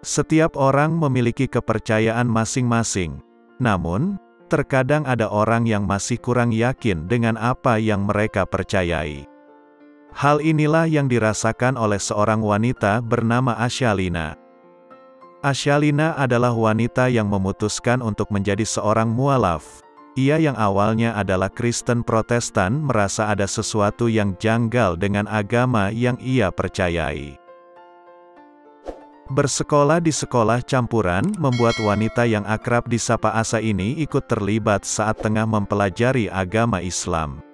Setiap orang memiliki kepercayaan masing-masing. Namun, terkadang ada orang yang masih kurang yakin dengan apa yang mereka percayai. Hal inilah yang dirasakan oleh seorang wanita bernama Asyalina. Asyalina adalah wanita yang memutuskan untuk menjadi seorang mualaf. Ia yang awalnya adalah Kristen Protestan merasa ada sesuatu yang janggal dengan agama yang ia percayai. Bersekolah di sekolah campuran membuat wanita yang akrab disapa Asa ini ikut terlibat saat tengah mempelajari agama Islam.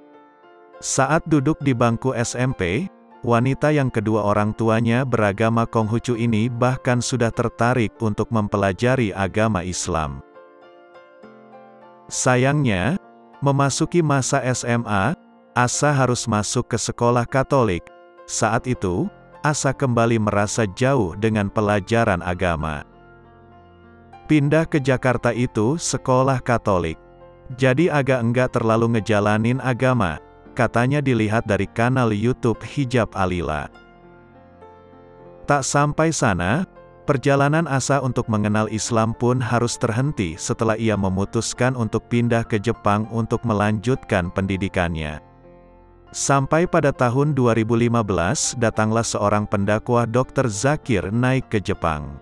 Saat duduk di bangku SMP, wanita yang kedua orang tuanya beragama Konghucu ini bahkan sudah tertarik untuk mempelajari agama Islam. Sayangnya, memasuki masa SMA, Asa harus masuk ke sekolah Katolik. Saat itu, Asa kembali merasa jauh dengan pelajaran agama. Pindah ke Jakarta itu sekolah Katolik. Jadi agak enggak terlalu ngejalanin agama, katanya dilihat dari kanal YouTube Hijab Alila. Tak sampai sana, perjalanan Asa untuk mengenal Islam pun harus terhenti setelah ia memutuskan untuk pindah ke Jepang untuk melanjutkan pendidikannya. Sampai pada tahun 2015, datanglah seorang pendakwah Dr. Zakir naik ke Jepang.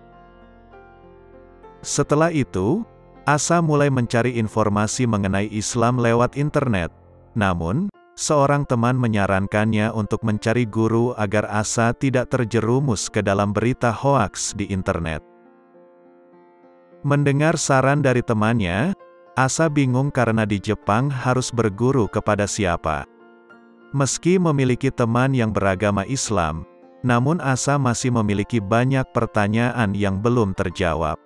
Setelah itu, Asa mulai mencari informasi mengenai Islam lewat internet. Namun, seorang teman menyarankannya untuk mencari guru agar Asa tidak terjerumus ke dalam berita hoaks di internet. Mendengar saran dari temannya, Asa bingung karena di Jepang harus berguru kepada siapa. Meski memiliki teman yang beragama Islam, namun Asa masih memiliki banyak pertanyaan yang belum terjawab.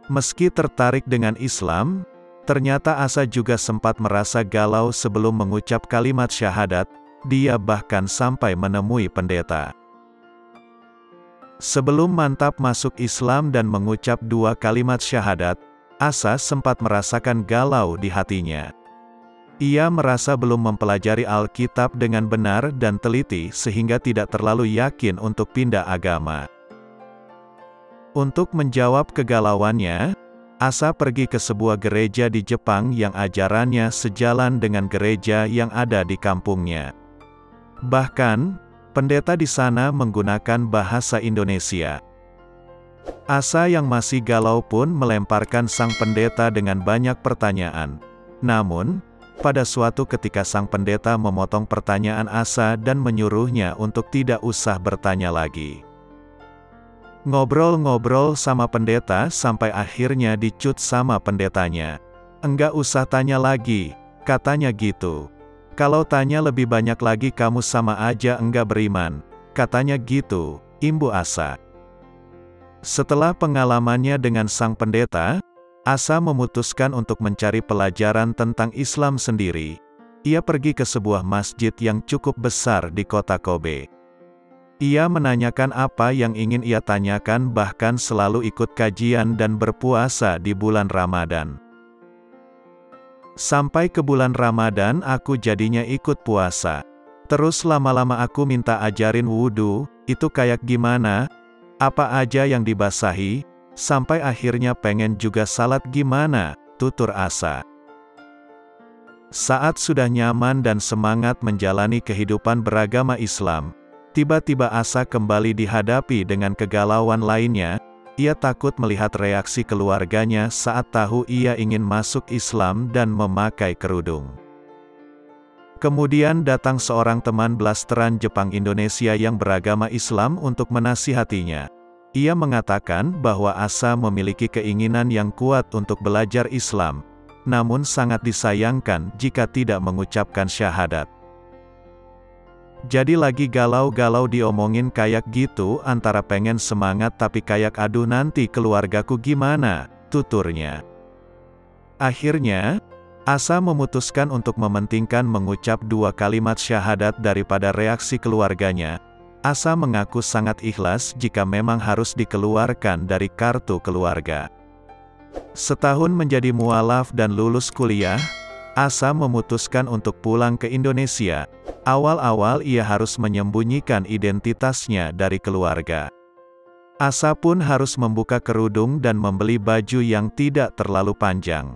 Meski tertarik dengan Islam, ternyata Asa juga sempat merasa galau sebelum mengucap kalimat syahadat. Dia bahkan sampai menemui pendeta. Sebelum mantap masuk Islam dan mengucap 2 kalimat syahadat, Asa sempat merasakan galau di hatinya. Ia merasa belum mempelajari Alkitab dengan benar dan teliti sehingga tidak terlalu yakin untuk pindah agama. Untuk menjawab kegalauannya, Asa pergi ke sebuah gereja di Jepang yang ajarannya sejalan dengan gereja yang ada di kampungnya. Bahkan, pendeta di sana menggunakan bahasa Indonesia. Asa yang masih galau pun melemparkan sang pendeta dengan banyak pertanyaan. Namun, pada suatu ketika sang pendeta memotong pertanyaan Asa dan menyuruhnya untuk tidak usah bertanya lagi. Ngobrol-ngobrol sama pendeta sampai akhirnya dicut sama pendetanya. "Enggak usah tanya lagi," katanya gitu. "Kalau tanya lebih banyak lagi kamu sama aja enggak beriman," katanya gitu, imbu Asa. Setelah pengalamannya dengan sang pendeta, Asa memutuskan untuk mencari pelajaran tentang Islam sendiri. Ia pergi ke sebuah masjid yang cukup besar di kota Kobe. Ia menanyakan apa yang ingin ia tanyakan, bahkan selalu ikut kajian dan berpuasa di bulan Ramadan. Sampai ke bulan Ramadan aku jadinya ikut puasa. Terus lama-lama aku minta ajarin wudhu, itu kayak gimana? Apa aja yang dibasahi? Sampai akhirnya pengen juga salat gimana, tutur Asa. Saat sudah nyaman dan semangat menjalani kehidupan beragama Islam, tiba-tiba Asa kembali dihadapi dengan kegalauan lainnya. Ia takut melihat reaksi keluarganya saat tahu ia ingin masuk Islam dan memakai kerudung. Kemudian datang seorang teman blasteran Jepang Indonesia yang beragama Islam untuk menasihatinya. Ia mengatakan bahwa Asa memiliki keinginan yang kuat untuk belajar Islam, namun sangat disayangkan jika tidak mengucapkan syahadat. Jadi lagi galau-galau diomongin kayak gitu, antara pengen semangat tapi kayak aduh nanti keluargaku gimana, tuturnya. Akhirnya, Asa memutuskan untuk mementingkan mengucap 2 kalimat syahadat daripada reaksi keluarganya. Asa mengaku sangat ikhlas jika memang harus dikeluarkan dari kartu keluarga. Setahun menjadi mualaf dan lulus kuliah, Asa memutuskan untuk pulang ke Indonesia. Awal-awal ia harus menyembunyikan identitasnya dari keluarga. Asa pun harus membuka kerudung dan membeli baju yang tidak terlalu panjang.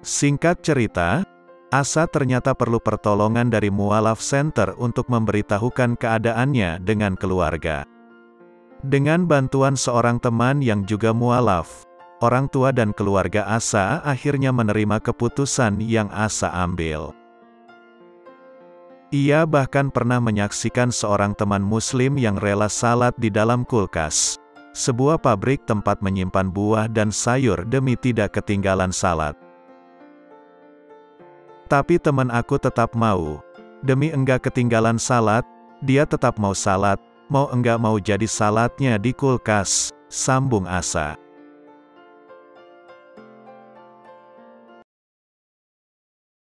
Singkat cerita, Asa ternyata perlu pertolongan dari Mualaf Center untuk memberitahukan keadaannya dengan keluarga. Dengan bantuan seorang teman yang juga mualaf, orang tua dan keluarga Asa akhirnya menerima keputusan yang Asa ambil. Ia bahkan pernah menyaksikan seorang teman muslim yang rela salat di dalam kulkas, sebuah pabrik tempat menyimpan buah dan sayur demi tidak ketinggalan salat. Tapi teman aku tetap mau. Demi enggak ketinggalan salat, dia tetap mau salat, mau enggak mau jadi salatnya di kulkas, sambung Asa.